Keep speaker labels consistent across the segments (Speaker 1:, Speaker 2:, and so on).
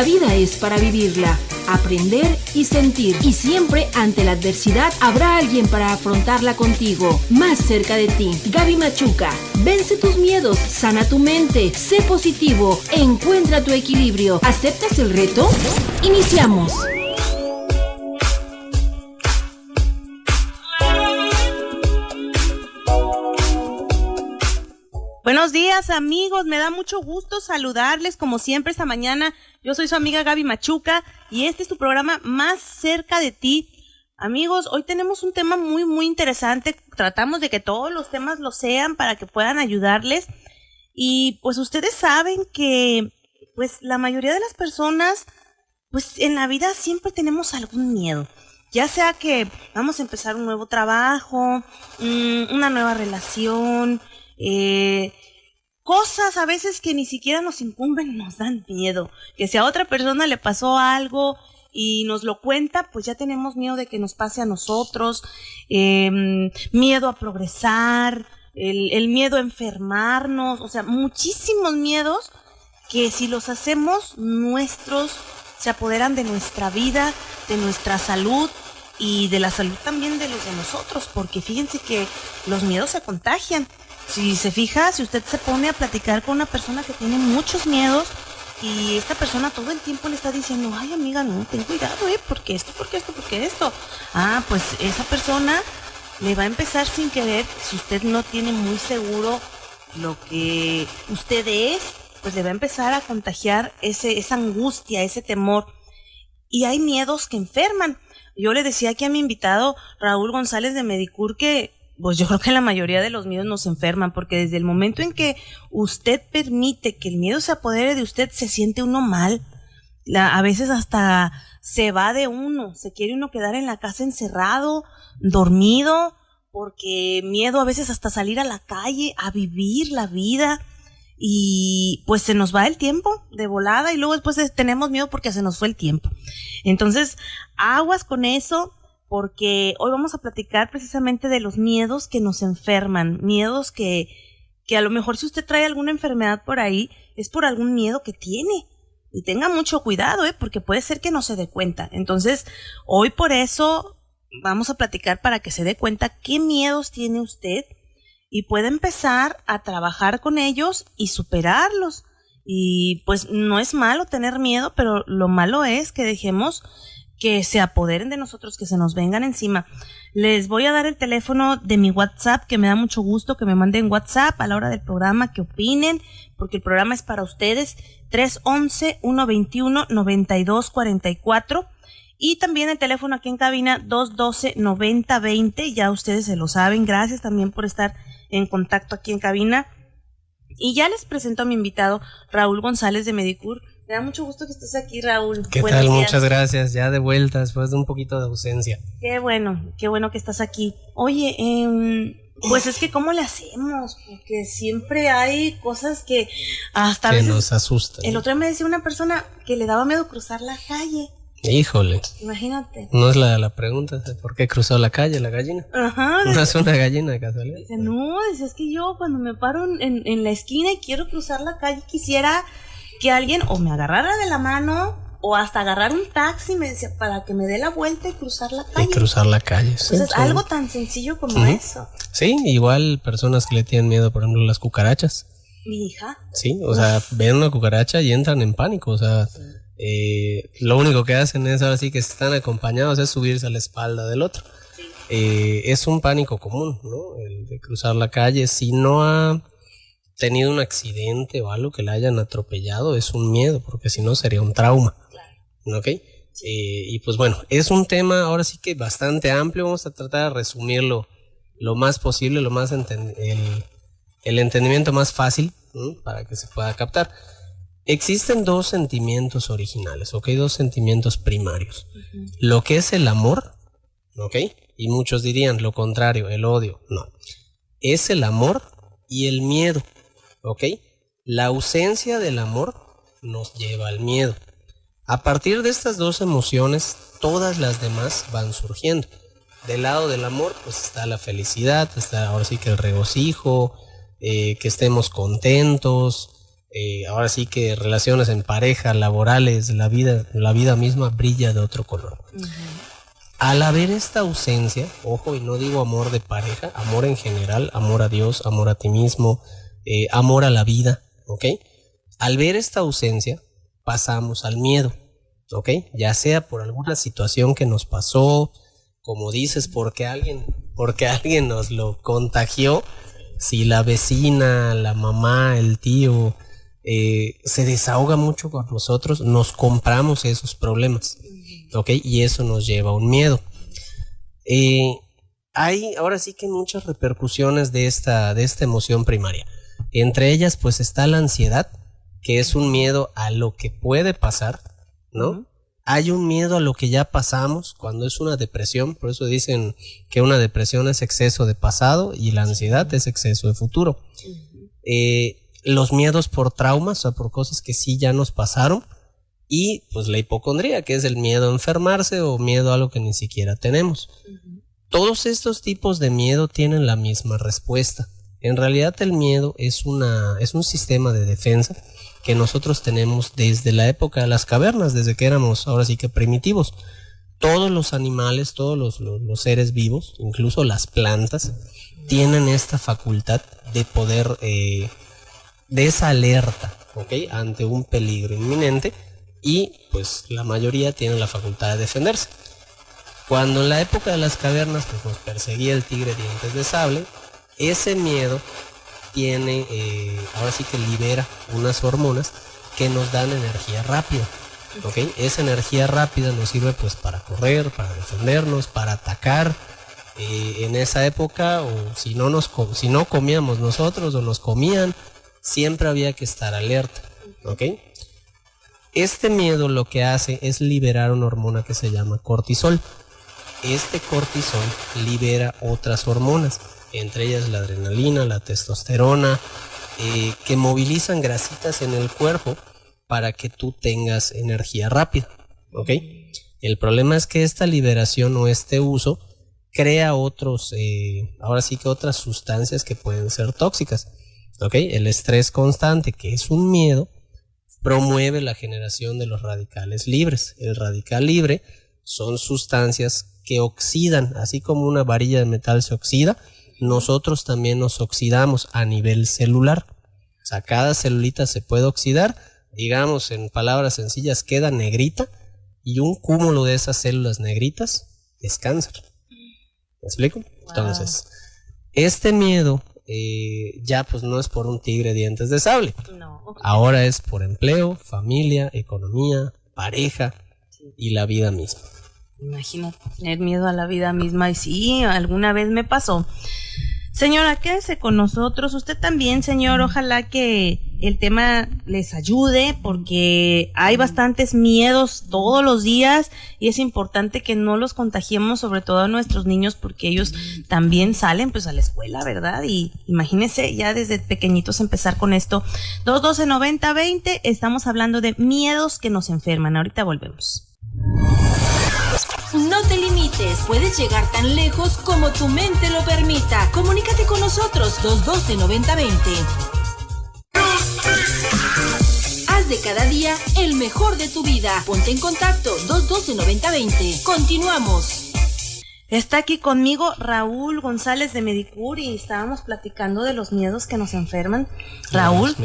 Speaker 1: La vida es para vivirla, aprender y sentir. Y siempre ante la adversidad habrá alguien para afrontarla contigo, más cerca de ti. Gaby Machuca, vence tus miedos, sana tu mente, sé positivo, encuentra tu equilibrio. ¿Aceptas el reto? Iniciamos.
Speaker 2: Buenos días, amigos, me da mucho gusto saludarles como siempre esta mañana. Yo soy su amiga Gaby Machuca y este es tu programa Más Cerca de Ti. Amigos, hoy tenemos un tema muy interesante. Tratamos de que todos los temas lo sean para que puedan ayudarles. Y pues ustedes saben que pues la mayoría de las personas pues en la vida siempre tenemos algún miedo. Ya sea que vamos a empezar un nuevo trabajo, una nueva relación, cosas a veces que ni siquiera nos incumben, nos dan miedo. Que si a otra persona le pasó algo y nos lo cuenta, pues ya tenemos miedo de que nos pase a nosotros, miedo a progresar, el miedo a enfermarnos, o sea, muchísimos miedos que si los hacemos nuestros, se apoderan de nuestra vida, de nuestra salud y de la salud también de los de nosotros, porque fíjense que los miedos se contagian. Si se fija, si usted se pone a platicar con una persona que tiene muchos miedos y esta persona todo el tiempo le está diciendo, ay amiga, no, ten cuidado, porque esto. Pues esa persona le va a empezar sin querer, si usted no tiene muy seguro lo que usted es, pues le va a empezar a contagiar esa angustia, ese temor. Y hay miedos que enferman. Yo le decía aquí a mi invitado Raúl González de Medicur que pues yo creo que la mayoría de los miedos nos enferman, porque desde el momento en que usted permite que el miedo se apodere de usted, se siente uno mal. A veces hasta se va de uno, se quiere uno quedar en la casa encerrado, dormido, porque miedo a veces hasta salir a la calle, a vivir la vida, y pues se nos va el tiempo de volada y luego después tenemos miedo porque se nos fue el tiempo. Entonces, aguas con eso, porque hoy vamos a platicar precisamente de los miedos que nos enferman, miedos que a lo mejor si usted trae alguna enfermedad por ahí, es por algún miedo que tiene. Y tenga mucho cuidado, porque puede ser que no se dé cuenta. Entonces, hoy por eso vamos a platicar para que se dé cuenta qué miedos tiene usted y pueda empezar a trabajar con ellos y superarlos. Y pues no es malo tener miedo, pero lo malo es que dejemos que se apoderen de nosotros, que se nos vengan encima. Les voy a dar el teléfono de mi WhatsApp, que me da mucho gusto que me manden WhatsApp a la hora del programa, que opinen, porque el programa es para ustedes, 311-121-9244, y también el teléfono aquí en cabina, 212-9020, ya ustedes se lo saben. Gracias también por estar en contacto aquí en cabina. Y ya les presento a mi invitado, Raúl González de Medicur. Me da mucho gusto que estés aquí, Raúl.
Speaker 3: ¿Qué tal? Muchas gracias. Ya de vuelta después de un poquito de ausencia.
Speaker 2: Qué bueno que estás aquí. Oye, pues es que ¿cómo le hacemos? Porque siempre hay cosas que hasta
Speaker 3: que
Speaker 2: veces
Speaker 3: nos asustan.
Speaker 2: El otro día me decía una persona que le daba miedo cruzar la calle.
Speaker 3: Híjole.
Speaker 2: Imagínate.
Speaker 3: No es la pregunta de por qué cruzó la calle la gallina.
Speaker 2: Ajá.
Speaker 3: No es una gallina de casualidad.
Speaker 2: Dice, no, es que yo cuando me paro en la esquina y quiero cruzar la calle, quisiera que alguien o me agarrara de la mano o hasta agarrar un taxi, me decía, para que me dé la vuelta y cruzar la calle.
Speaker 3: Entonces,
Speaker 2: sí. Algo tan sencillo como eso.
Speaker 3: Sí, igual personas que le tienen miedo, por ejemplo, las cucarachas.
Speaker 2: Mi hija.
Speaker 3: Sí, o sea, ven una cucaracha y entran en pánico, o sea, lo único que hacen es, ahora sí que si están acompañados, es subirse a la espalda del otro. Sí. Es un pánico común, ¿no? El de cruzar la calle. Si no ha tenido un accidente o algo que le hayan atropellado, es un miedo, porque si no sería un trauma. Claro. ¿Ok? Sí. Y pues bueno, es un tema ahora sí que bastante amplio. Vamos a tratar de resumirlo lo más posible, el entendimiento más fácil, ¿no? Para que se pueda captar. Existen dos sentimientos originales, ¿ok? Dos sentimientos primarios. Uh-huh. Lo que es el amor, ¿ok? Y muchos dirían lo contrario, el odio. No. Es el amor y el miedo, ¿ok? La ausencia del amor nos lleva al miedo. A partir de estas dos emociones, todas las demás van surgiendo. Del lado del amor, pues está la felicidad, está ahora sí que el regocijo, que estemos contentos, ahora sí que relaciones en pareja, laborales, la vida misma brilla de otro color. Al haber esta ausencia, ojo, y no digo amor de pareja, amor en general, amor a Dios, amor a ti mismo, amor a la vida, ¿ok? Al ver esta ausencia, pasamos al miedo, ¿ok? Ya sea por alguna situación que nos pasó, como dices, porque alguien nos lo contagió, si la vecina, la mamá, el tío se desahoga mucho con nosotros, nos compramos esos problemas, ¿ok? Y eso nos lleva a un miedo. Hay ahora sí que muchas repercusiones de esta emoción primaria. Entre ellas, pues está la ansiedad, que es un miedo a lo que puede pasar, ¿no? Hay un miedo a lo que ya pasamos cuando es una depresión, por eso dicen que una depresión es exceso de pasado y la ansiedad es exceso de futuro. Los miedos por traumas, o sea, por cosas que sí ya nos pasaron, y pues la hipocondría, que es el miedo a enfermarse o miedo a algo que ni siquiera tenemos. Todos estos tipos de miedo tienen la misma respuesta. En realidad el miedo es un sistema de defensa que nosotros tenemos desde la época de las cavernas, desde que éramos ahora sí que primitivos. Todos los animales, todos los seres vivos, incluso las plantas, tienen esta facultad de poder, de esa alerta, ¿ok? Ante un peligro inminente, y pues la mayoría tienen la facultad de defenderse. Cuando en la época de las cavernas pues nos perseguía el tigre dientes de sable, ese miedo tiene, ahora sí que libera unas hormonas que nos dan energía rápida, ¿ok? Esa energía rápida nos sirve pues para correr, para defendernos, para atacar. En esa época, o si no comíamos nosotros o nos comían, siempre había que estar alerta, ¿ok? Este miedo lo que hace es liberar una hormona que se llama cortisol. Este cortisol libera otras hormonas, entre ellas la adrenalina, la testosterona, que movilizan grasitas en el cuerpo para que tú tengas energía rápida, ¿ok? El problema es que esta liberación o este uso crea ahora sí que otras sustancias que pueden ser tóxicas, ¿ok? El estrés constante, que es un miedo, promueve la generación de los radicales libres. El radical libre son sustancias que oxidan, así como una varilla de metal se oxida, nosotros también nos oxidamos a nivel celular. O sea, cada celulita se puede oxidar, digamos en palabras sencillas, queda negrita, y un cúmulo de esas células negritas es cáncer. ¿Me explico? Wow. Entonces, este miedo ya pues no es por un tigre dientes de sable. No. Ahora es por empleo, familia, economía, pareja y la vida misma.
Speaker 2: Imagínate tener miedo a la vida misma. Y sí, alguna vez me pasó. Señora, quédese con nosotros. Usted también, señor. Ojalá que el tema les ayude, porque hay bastantes miedos todos los días y es importante que no los contagiemos, sobre todo a nuestros niños, porque ellos también salen pues a la escuela, ¿verdad? Y imagínense ya desde pequeñitos empezar con esto. 212-9020, estamos hablando de miedos que nos enferman. Ahorita volvemos.
Speaker 1: No te limites, puedes llegar tan lejos como tu mente lo permita. Comunícate con nosotros, 212-9020. Haz de cada día el mejor de tu vida. Ponte en contacto, 212-9020. Continuamos.
Speaker 2: Está aquí conmigo Raúl González de Medicur y estábamos platicando de los miedos que nos enferman. Raúl,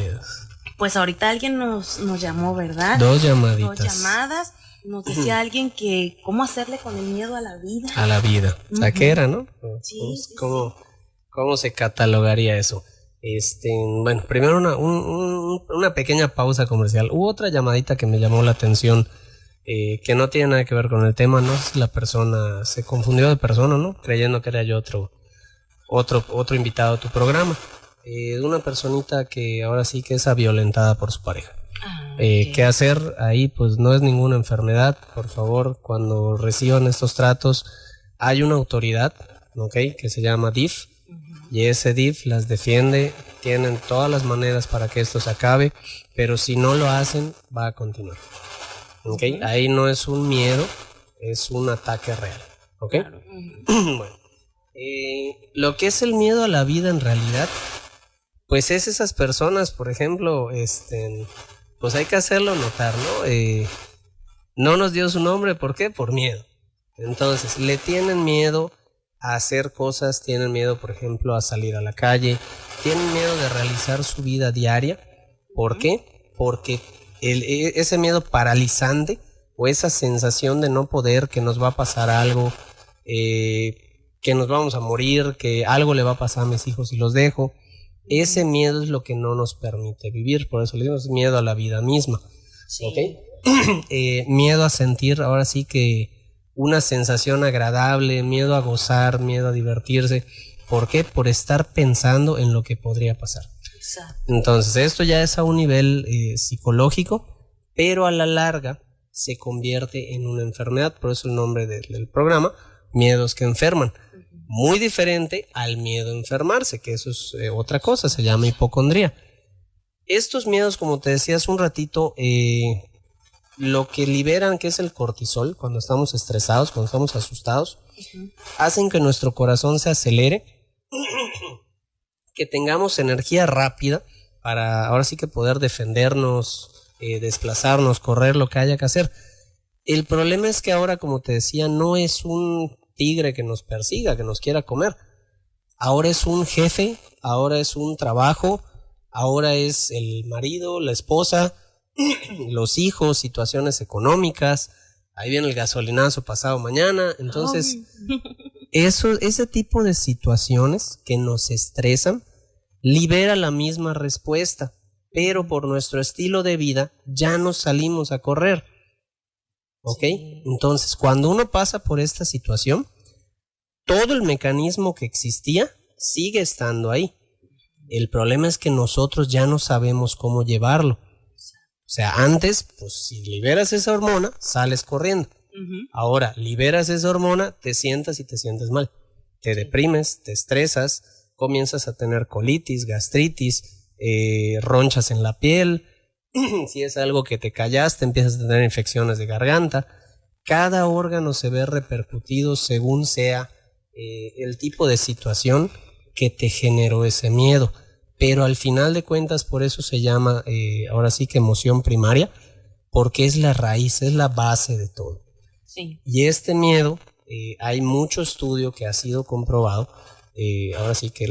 Speaker 2: pues ahorita alguien nos llamó, ¿verdad?
Speaker 3: Dos llamaditas.
Speaker 2: 2 llamadas. Nos decía alguien que cómo hacerle con el miedo a la vida.
Speaker 3: A la vida. O sea, ¿qué era, no?
Speaker 2: Sí,
Speaker 3: ¿Cómo se catalogaría eso? Bueno, primero una pequeña pausa comercial. Hubo otra llamadita que me llamó la atención, que no tiene nada que ver con el tema, ¿no? La persona se confundió de persona, ¿no? Creyendo que era yo otro invitado a tu programa. De una personita que ahora sí que es violentada por su pareja. Okay. ¿Qué hacer ahí? Pues no es ninguna enfermedad. Por favor, cuando reciban estos tratos, hay una autoridad, ¿ok? Que se llama DIF, y ese DIF las defiende. Tienen todas las maneras para que esto se acabe, pero si no lo hacen, va a continuar, ¿ok? Ahí no es un miedo, es un ataque real, ¿ok? Claro. Bueno, lo que es el miedo a la vida en realidad Pues es esas personas, por ejemplo, pues hay que hacerlo notar, ¿no? No nos dio su nombre, ¿por qué? Por miedo. Entonces, le tienen miedo a hacer cosas, tienen miedo, por ejemplo, a salir a la calle, tienen miedo de realizar su vida diaria. ¿Por qué? Porque ese miedo paralizante o esa sensación de no poder, que nos va a pasar algo, que nos vamos a morir, que algo le va a pasar a mis hijos si los dejo, ese miedo es lo que no nos permite vivir. Por eso le decimos miedo a la vida misma.
Speaker 2: Sí.
Speaker 3: ¿Okay? Miedo a sentir ahora sí que una sensación agradable, miedo a gozar, miedo a divertirse. ¿Por qué? Por estar pensando en lo que podría pasar.
Speaker 2: Exacto.
Speaker 3: Entonces esto ya es a un nivel psicológico, pero a la larga se convierte en una enfermedad. Por eso el nombre del programa, miedos que enferman. Muy diferente al miedo a enfermarse, que eso es otra cosa, se llama hipocondría. Estos miedos, como te decía hace un ratito, lo que liberan, que es el cortisol, cuando estamos estresados, cuando estamos asustados, hacen que nuestro corazón se acelere, que tengamos energía rápida para ahora sí que poder defendernos, desplazarnos, correr, lo que haya que hacer. El problema es que ahora, como te decía, no es un tigre que nos persiga, que nos quiera comer. Ahora es un jefe, ahora es un trabajo, ahora es el marido, la esposa, los hijos, situaciones económicas. Ahí viene el gasolinazo pasado mañana. Entonces, ese tipo de situaciones que nos estresan libera la misma respuesta, pero por nuestro estilo de vida ya nos salimos a correr. ¿Ok? Sí. Entonces, cuando uno pasa por esta situación, todo el mecanismo que existía sigue estando ahí. El problema es que nosotros ya no sabemos cómo llevarlo. O sea, antes, pues si liberas esa hormona, sales corriendo. Ahora, liberas esa hormona, te sientas y te sientes mal. Te deprimes, te estresas, comienzas a tener colitis, gastritis, ronchas en la piel. Si es algo que te callaste, empiezas a tener infecciones de garganta. Cada órgano se ve repercutido según sea el tipo de situación que te generó ese miedo. Pero al final de cuentas, por eso se llama ahora sí que emoción primaria, porque es la raíz, es la base de todo.
Speaker 2: Sí.
Speaker 3: Y este miedo, hay mucho estudio que ha sido comprobado, ahora sí que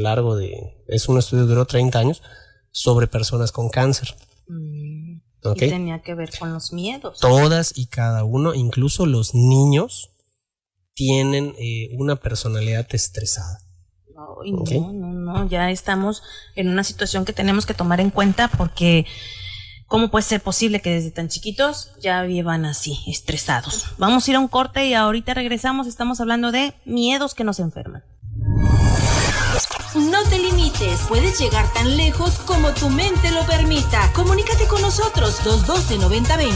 Speaker 3: es un estudio que duró 30 años, sobre personas con cáncer.
Speaker 2: ¿Okay? Y tenía que ver con los miedos.
Speaker 3: Todas y cada uno, incluso los niños, tienen una personalidad estresada.
Speaker 2: ¿Okay? No, ya estamos en una situación que tenemos que tomar en cuenta, porque ¿cómo puede ser posible que desde tan chiquitos ya vivan así, estresados? Vamos a ir a un corte y ahorita regresamos. Estamos hablando de miedos que nos enferman.
Speaker 1: No te limites, puedes llegar tan lejos como tu mente lo permita. Comunícate con nosotros, 212-9020.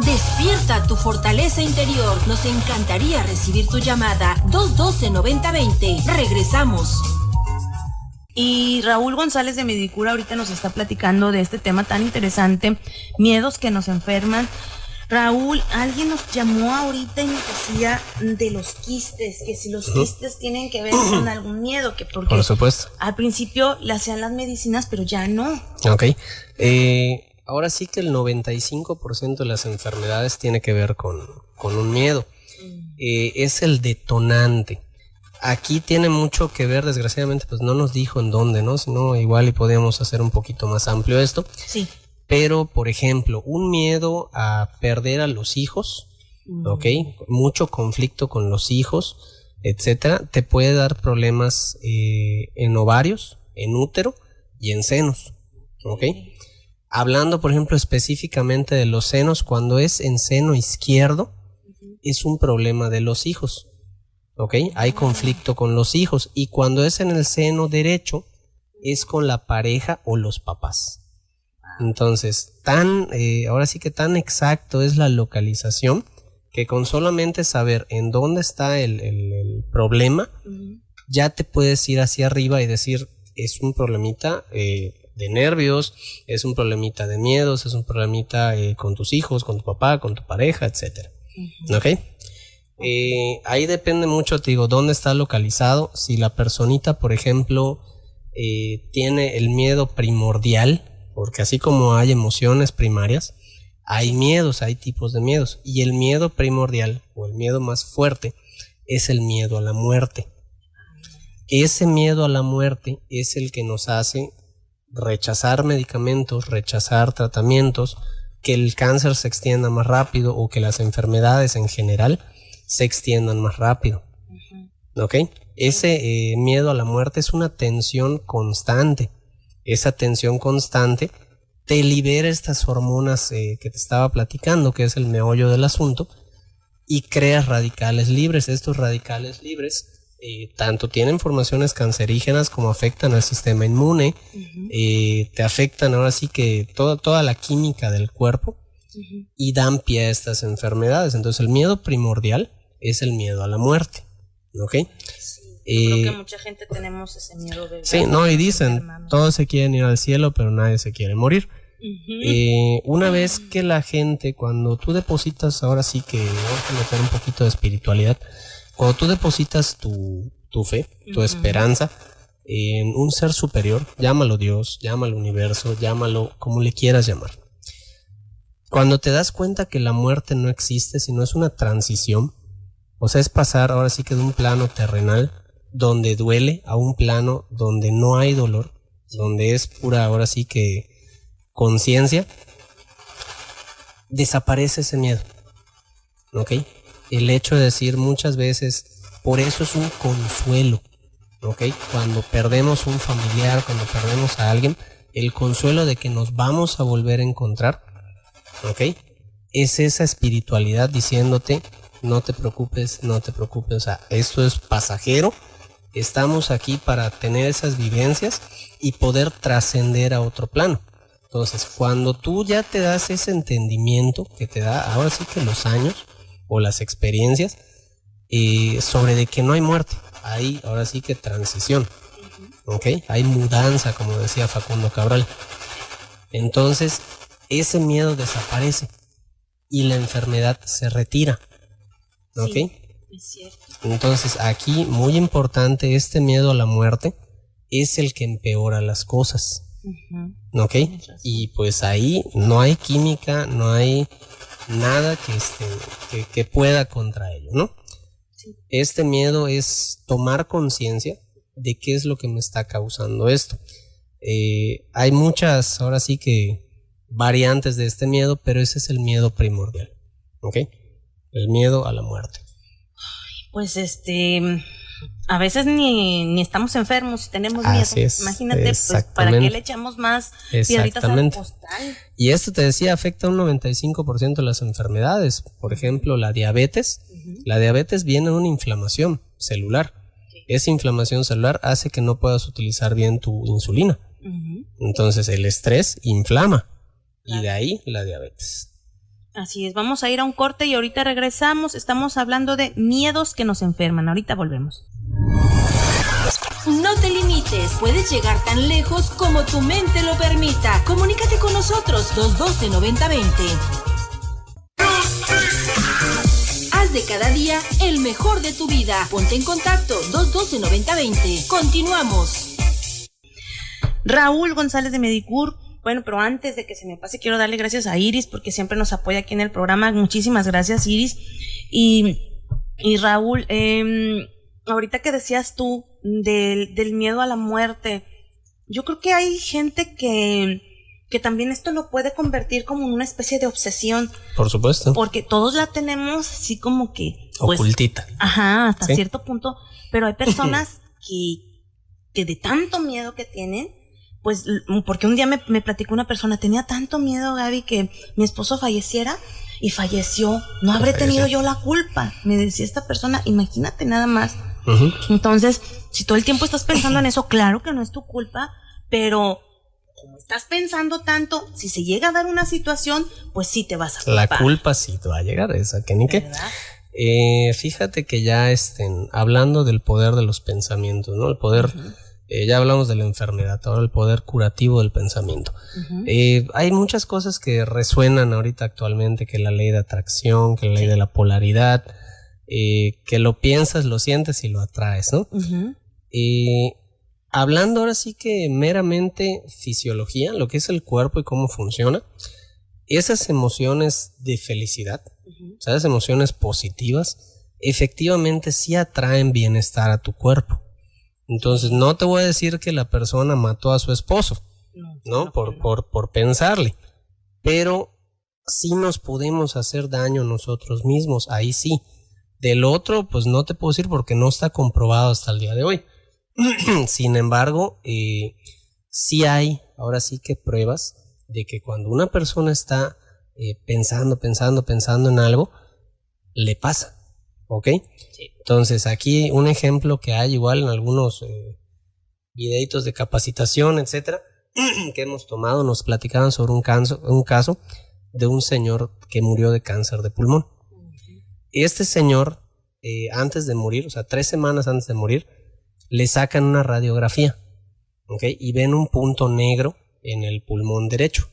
Speaker 1: Despierta tu fortaleza interior. Nos encantaría recibir tu llamada. 212-9020. Regresamos.
Speaker 2: Y Raúl González de Medicura ahorita nos está platicando de este tema tan interesante, miedos que nos enferman. Raúl, alguien nos llamó ahorita y nos decía de los quistes, que si los quistes tienen que ver con algún miedo, que porque
Speaker 3: por supuesto
Speaker 2: al principio le hacían las medicinas, pero ya no.
Speaker 3: Ok. Ahora sí que el 95% de las enfermedades tiene que ver con un miedo. Es el detonante. Aquí tiene mucho que ver, desgraciadamente, pues no nos dijo en dónde, ¿no? Si no, igual y podíamos hacer un poquito más amplio esto.
Speaker 2: Sí.
Speaker 3: Pero, por ejemplo, un miedo a perder a los hijos, ¿ok? Mucho conflicto con los hijos, etcétera, te puede dar problemas en ovarios, en útero y en senos, ¿ok? Hablando, por ejemplo, específicamente de los senos, cuando es en seno izquierdo, es un problema de los hijos, ¿ok? Hay conflicto con los hijos. Y cuando es en el seno derecho, es con la pareja o los papás. Entonces, ahora sí que tan exacto es la localización, que con solamente saber en dónde está el problema, ya te puedes ir hacia arriba y decir, es un problemita de nervios, es un problemita de miedos, es un problemita con tus hijos, con tu papá, con tu pareja, etcétera. ¿Ok? Ahí depende mucho, te digo, dónde está localizado. Si la personita, por ejemplo, tiene el miedo primordial, porque así como hay emociones primarias, hay miedos, hay tipos de miedos, y el miedo primordial o el miedo más fuerte es el miedo a la muerte. Ese miedo a la muerte es el que nos hace rechazar medicamentos, rechazar tratamientos, que el cáncer se extienda más rápido o que las enfermedades en general se extiendan más rápido. ¿Ok? Ese miedo a la muerte es una tensión constante. Esa tensión constante te libera estas hormonas que te estaba platicando, que es el meollo del asunto, y creas radicales libres. Estos radicales libres tanto tienen formaciones cancerígenas como afectan al sistema inmune, te afectan ahora sí que toda la química del cuerpo y dan pie a estas enfermedades. Entonces el miedo primordial es el miedo a la muerte. ¿Ok?
Speaker 2: Creo que mucha gente tenemos ese miedo de...
Speaker 3: Sí, no, y dicen, todos se quieren ir al cielo, pero nadie se quiere morir. Una vez que la gente, cuando tú depositas, ahora sí que vamos a meter un poquito de espiritualidad, cuando tú depositas tu fe, tu esperanza en un ser superior, llámalo Dios, llámalo universo, llámalo como le quieras llamar. Cuando te das cuenta que la muerte no existe, sino es una transición, o sea, es pasar ahora sí que de un plano terrenal donde duele a un plano donde no hay dolor, donde es pura ahora sí que conciencia, desaparece ese miedo. ¿Ok? El hecho de decir muchas veces, por eso es un consuelo. ¿Ok? Cuando perdemos un familiar, cuando perdemos a alguien, el consuelo de que nos vamos a volver a encontrar, ¿ok? Es esa espiritualidad diciéndote, no te preocupes, no te preocupes, o sea, esto es pasajero, estamos aquí para tener esas vivencias y poder trascender a otro plano. Entonces, cuando tú ya te das ese entendimiento que te da ahora sí que los años o las experiencias sobre de que no hay muerte, hay ahora sí que transición, ¿ok? Hay mudanza, como decía Facundo Cabral. Entonces, ese miedo desaparece y la enfermedad se retira, ¿ok?
Speaker 2: Sí, es cierto.
Speaker 3: Entonces, aquí, muy importante, este miedo a la muerte es el que empeora las cosas. ¿Ok? Y pues ahí no hay química, no hay nada que pueda contra ello, ¿no? Sí. Este miedo es tomar conciencia de qué es lo que me está causando esto. Hay muchas, ahora sí que variantes de este miedo, pero ese es el miedo primordial, ¿ok? El miedo a la muerte.
Speaker 2: Pues a veces ni estamos enfermos, tenemos miedo.
Speaker 3: Así es,
Speaker 2: imagínate, pues, ¿para qué le echamos más piedritas al costal?
Speaker 3: Y esto te decía, afecta un 95% de las enfermedades. Por ejemplo, la diabetes. La diabetes viene de una inflamación celular. Esa inflamación celular hace que no puedas utilizar bien tu insulina. Entonces, el estrés inflama. Claro. Y de ahí la diabetes.
Speaker 2: Así es, vamos a ir a un corte y ahorita regresamos. Estamos hablando de miedos que nos enferman. Ahorita volvemos.
Speaker 1: No te limites, puedes llegar tan lejos como tu mente lo permita. Comunícate con nosotros, 212-9020. Haz de cada día el mejor de tu vida. Ponte en contacto, 212-9020. Continuamos.
Speaker 2: Raúl González de Medicur. Bueno, pero antes de que se me pase, quiero darle gracias a Iris porque siempre nos apoya aquí en el programa. Muchísimas gracias, Iris. Y Raúl, ahorita que decías tú del miedo a la muerte, yo creo que hay gente que también esto lo puede convertir como en una especie de obsesión.
Speaker 3: Por supuesto.
Speaker 2: Porque todos la tenemos así como que... Pues,
Speaker 3: ocultita.
Speaker 2: Ajá, hasta cierto punto. Pero hay personas que de tanto miedo que tienen, pues, porque un día me platicó una persona, tenía tanto miedo, Gaby, que mi esposo falleciera y falleció. No habré tenido yo la culpa, me decía esta persona. Imagínate nada más. Entonces, si todo el tiempo estás pensando en eso, claro que no es tu culpa, pero como estás pensando tanto, si se llega a dar una situación, pues sí te vas a culpar.
Speaker 3: La culpa sí te va a llegar, esa que ni qué. Fíjate que ya hablando del poder de los pensamientos, ¿no? El poder, ya hablamos de la enfermedad, ahora el poder curativo del pensamiento. Hay muchas cosas que resuenan ahorita actualmente, que la ley de atracción, que la ley de la polaridad, que lo piensas, lo sientes y lo atraes, ¿no? Hablando ahora sí que meramente fisiología, lo que es el cuerpo y cómo funciona, esas emociones de felicidad, o sea, esas emociones positivas, efectivamente sí atraen bienestar a tu cuerpo. Entonces no te voy a decir que la persona mató a su esposo, ¿no? Por pensarle, pero sí nos podemos hacer daño nosotros mismos, ahí sí. Del otro, pues no te puedo decir porque no está comprobado hasta el día de hoy. Sin embargo, sí hay, ahora sí que pruebas de que cuando una persona está pensando en algo, le pasa, ¿ok?
Speaker 2: Sí.
Speaker 3: Entonces aquí un ejemplo que hay igual en algunos videitos de capacitación, etcétera, que hemos tomado, nos platicaban sobre un caso de un señor que murió de cáncer de pulmón. Este señor, antes de morir, o sea, 3 semanas antes de morir, le sacan una radiografía, ¿ok? Y ven un punto negro en el pulmón derecho.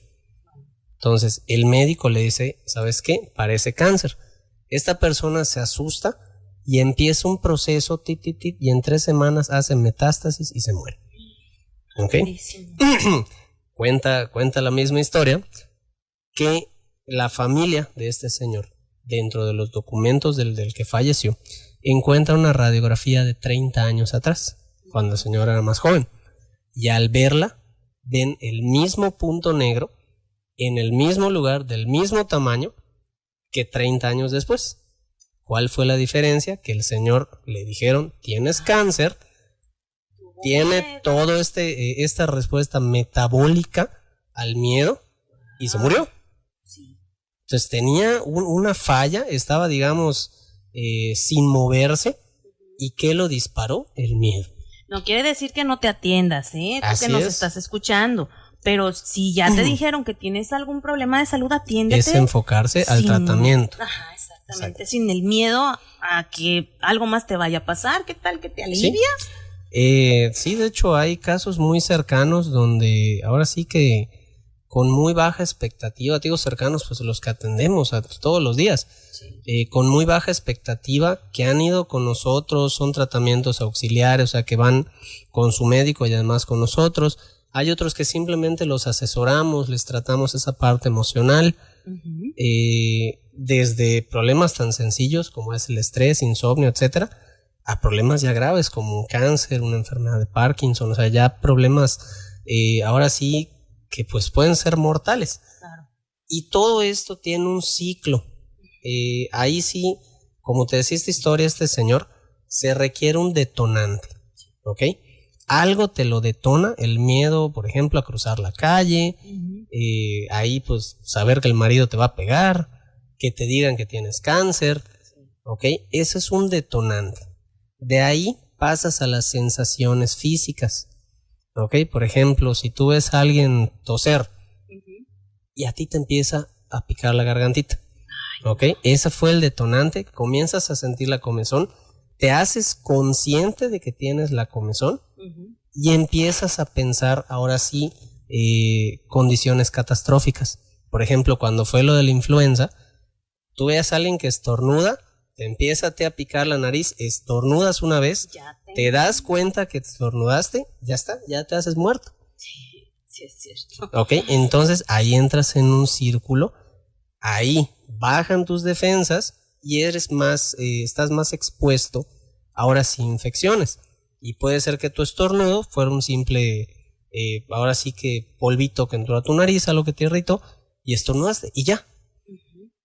Speaker 3: Entonces, el médico le dice, ¿sabes qué? Parece cáncer. Esta persona se asusta y empieza un proceso, y en 3 semanas hace metástasis y se muere. ¿Ok? Cuenta la misma historia que la familia de este señor, dentro de los documentos del que falleció, encuentra una radiografía de 30 años atrás, cuando el señor era más joven. Y al verla, ven el mismo punto negro en el mismo lugar, del mismo tamaño que 30 años después. ¿Cuál fue la diferencia? Que el señor le dijeron, tienes cáncer, tiene todo esta respuesta metabólica al miedo y se murió. Entonces tenía una falla, estaba, digamos, sin moverse. ¿Y qué lo disparó? El miedo.
Speaker 2: No quiere decir que no te atiendas, ¿eh? Tú
Speaker 3: Así
Speaker 2: que nos
Speaker 3: es.
Speaker 2: estás escuchando. Pero si ya te dijeron que tienes algún problema de salud, atiéndete.
Speaker 3: Es enfocarse al tratamiento.
Speaker 2: Ajá, exactamente. Sin el miedo a que algo más te vaya a pasar. ¿Qué tal que te alivias?
Speaker 3: Sí, de hecho hay casos muy cercanos donde ahora sí que con muy baja expectativa, digo cercanos, pues los que atendemos todos los días, con muy baja expectativa, que han ido con nosotros, son tratamientos auxiliares, o sea que van con su médico y además con nosotros. Hay otros que simplemente los asesoramos, les tratamos esa parte emocional, desde problemas tan sencillos como es el estrés, insomnio, etcétera, a problemas ya graves como un cáncer, una enfermedad de Parkinson, o sea, ya problemas ahora sí que pues pueden ser mortales.
Speaker 2: Claro.
Speaker 3: Y todo esto tiene un ciclo. Ahí sí, como te decía esta historia, este señor, se requiere un detonante, ¿ok? Algo te lo detona, el miedo, por ejemplo, a cruzar la calle, ahí pues saber que el marido te va a pegar, que te digan que tienes cáncer, ¿ok? Ese es un detonante. De ahí pasas a las sensaciones físicas, ¿ok? Por ejemplo, si tú ves a alguien toser y a ti te empieza a picar la gargantita, ¿ok? Ese fue el detonante, comienzas a sentir la comezón, te haces consciente de que tienes la comezón y empiezas a pensar ahora sí condiciones catastróficas. Por ejemplo, cuando fue lo de la influenza, tú veas a alguien que estornuda, te empieza a picar la nariz, estornudas una vez, te das cuenta que estornudaste, ya está, ya te haces muerto.
Speaker 2: Sí, es cierto.
Speaker 3: Ok, entonces ahí entras en un círculo, ahí bajan tus defensas y eres más, estás más expuesto ahora sí a infecciones. Y puede ser que tu estornudo fuera un simple, ahora sí que polvito que entró a tu nariz, a lo que te irritó, y estornudaste, y ya.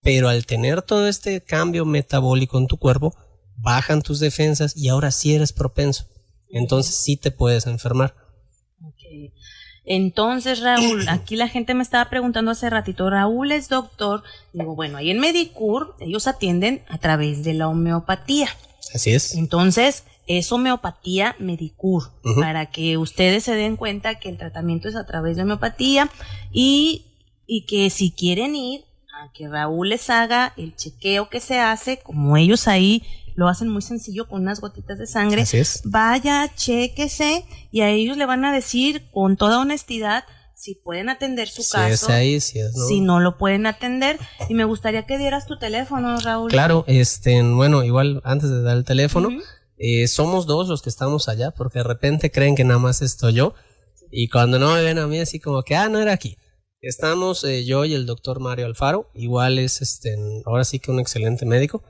Speaker 3: Pero al tener todo este cambio metabólico en tu cuerpo, bajan tus defensas y ahora sí eres propenso. Entonces sí te puedes enfermar.
Speaker 2: Okay. Entonces, Raúl, aquí la gente me estaba preguntando hace ratito, Raúl es doctor. Digo, bueno, ahí en Medicur ellos atienden a través de la homeopatía.
Speaker 3: Así es.
Speaker 2: Entonces, es homeopatía Medicur, para que ustedes se den cuenta que el tratamiento es a través de homeopatía y que si quieren ir a que Raúl les haga el chequeo que se hace, como ellos ahí lo hacen muy sencillo con unas gotitas de sangre,
Speaker 3: así es.
Speaker 2: Vaya, chéquese y a ellos le van a decir con toda honestidad si pueden atender su caso,
Speaker 3: es ahí, si es, ¿no?
Speaker 2: Si no lo pueden atender. Y me gustaría que dieras tu teléfono, Raúl.
Speaker 3: Claro, bueno, igual antes de dar el teléfono, Somos dos los que estamos allá, porque de repente creen que nada más estoy yo, y cuando no me ven a mí así como que, no era aquí. Estamos yo y el doctor Mario Alfaro, igual es ahora sí que un excelente médico.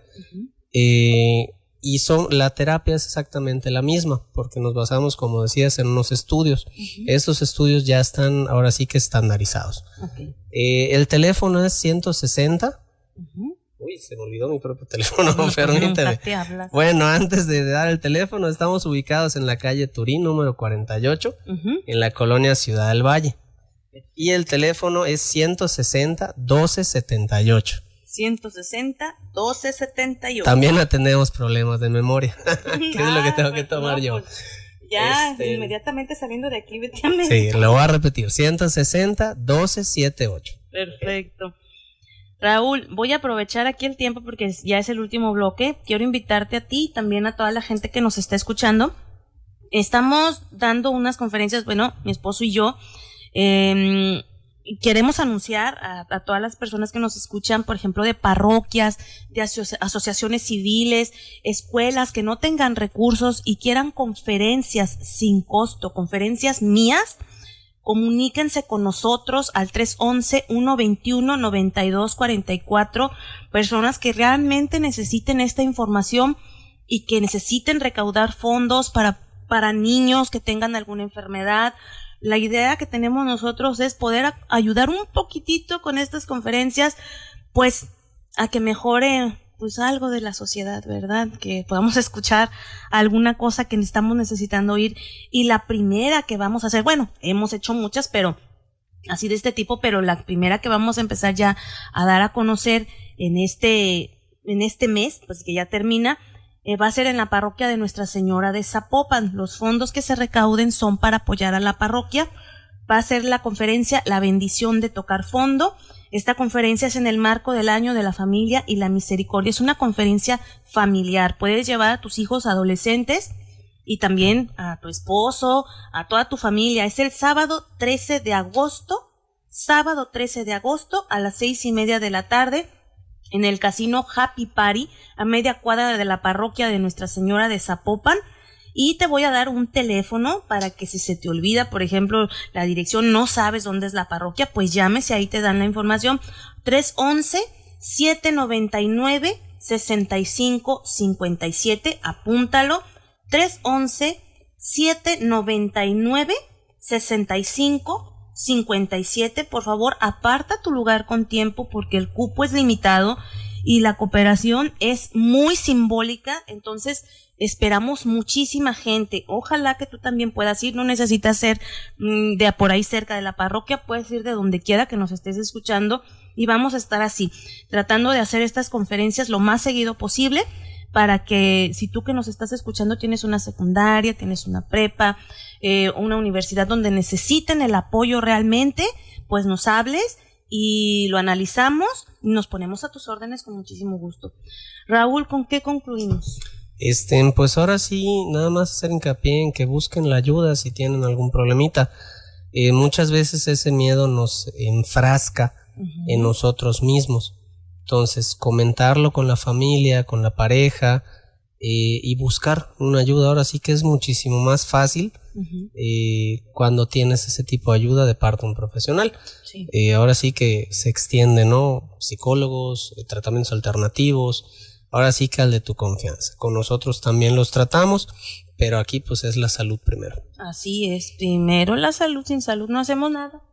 Speaker 3: Y la terapia es exactamente la misma, porque nos basamos, como decías, en unos estudios. Estos estudios ya están ahora sí que estandarizados. El teléfono es 160. Uy, se me olvidó mi propio teléfono, permíteme. Bueno, antes de dar el teléfono, estamos ubicados en la calle Turín, número 48, en la colonia Ciudad del Valle. Y el teléfono es 160-1278.
Speaker 2: 160-1278.
Speaker 3: También atendemos problemas de memoria. ¿Qué es lo que tengo que tomar yo?
Speaker 2: Pues, ya, inmediatamente saliendo de aquí, vete a
Speaker 3: Sí, lo voy a repetir. 160-1278.
Speaker 2: Perfecto. Raúl, voy a aprovechar aquí el tiempo porque ya es el último bloque. Quiero invitarte a ti y también a toda la gente que nos está escuchando. Estamos dando unas conferencias, bueno, mi esposo y yo, queremos anunciar a todas las personas que nos escuchan, por ejemplo, de parroquias, de asociaciones civiles, escuelas que no tengan recursos y quieran conferencias sin costo, conferencias mías. Comuníquense con nosotros al 311-121-9244, personas que realmente necesiten esta información y que necesiten recaudar fondos para niños que tengan alguna enfermedad. La idea que tenemos nosotros es poder ayudar un poquitito con estas conferencias, pues a que mejore pues algo de la sociedad, ¿verdad? Que podamos escuchar alguna cosa que estamos necesitando oír. Y la primera que vamos a hacer, bueno, hemos hecho muchas, pero así de este tipo, pero la primera que vamos a empezar ya a dar a conocer en este mes, pues que ya termina, va a ser en la parroquia de Nuestra Señora de Zapopan. Los fondos que se recauden son para apoyar a la parroquia. Va a ser la conferencia La bendición de tocar fondo. Esta conferencia es en el marco del Año de la Familia y la Misericordia. Es una conferencia familiar. Puedes llevar a tus hijos adolescentes y también a tu esposo, a toda tu familia. Es el sábado 13 de agosto a las 6:30 de la tarde en el casino Happy Party, a media cuadra de la parroquia de Nuestra Señora de Zapopan. Y te voy a dar un teléfono para que si se te olvida, por ejemplo, la dirección, no sabes dónde es la parroquia, pues llámese, ahí te dan la información. 311-799-6557, apúntalo. 311-799-6557. Por favor, aparta tu lugar con tiempo porque el cupo es limitado y la cooperación es muy simbólica, entonces esperamos muchísima gente. Ojalá que tú también puedas ir, no necesitas ser de por ahí cerca de la parroquia, puedes ir de donde quiera que nos estés escuchando y vamos a estar así, tratando de hacer estas conferencias lo más seguido posible para que si tú que nos estás escuchando tienes una secundaria, tienes una prepa, una universidad donde necesiten el apoyo realmente, pues nos hables y lo analizamos y nos ponemos a tus órdenes con muchísimo gusto. Raúl, ¿con qué concluimos?
Speaker 3: Pues ahora sí, nada más hacer hincapié en que busquen la ayuda si tienen algún problemita. Muchas veces ese miedo nos enfrasca en nosotros mismos. Entonces, comentarlo con la familia, con la pareja, y buscar una ayuda. Ahora sí que es muchísimo más fácil cuando tienes ese tipo de ayuda de parte de un profesional. Sí. Ahora sí que se extiende, ¿no? Psicólogos, tratamientos alternativos. Ahora sí que al de tu confianza. Con nosotros también los tratamos, pero aquí pues es la salud primero.
Speaker 2: Así es, primero la salud, sin salud no hacemos nada.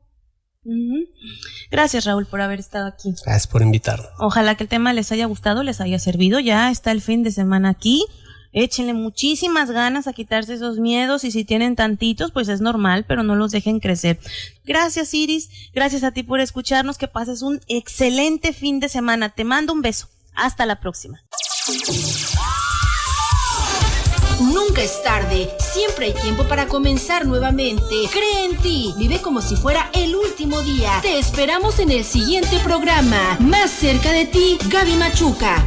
Speaker 2: Gracias, Raúl, por haber estado aquí.
Speaker 3: Gracias por invitarme.
Speaker 2: Ojalá que el tema les haya gustado, les haya servido. Ya está el fin de semana aquí. Échenle muchísimas ganas a quitarse esos miedos y si tienen tantitos, pues es normal, pero no los dejen crecer. Gracias, Iris. Gracias a ti por escucharnos. Que pases un excelente fin de semana. Te mando un beso. Hasta la próxima.
Speaker 1: Nunca es tarde, siempre hay tiempo para comenzar nuevamente. Cree en ti, vive como si fuera el último día. Te esperamos en el siguiente programa. Más cerca de ti, Gaby Machuca.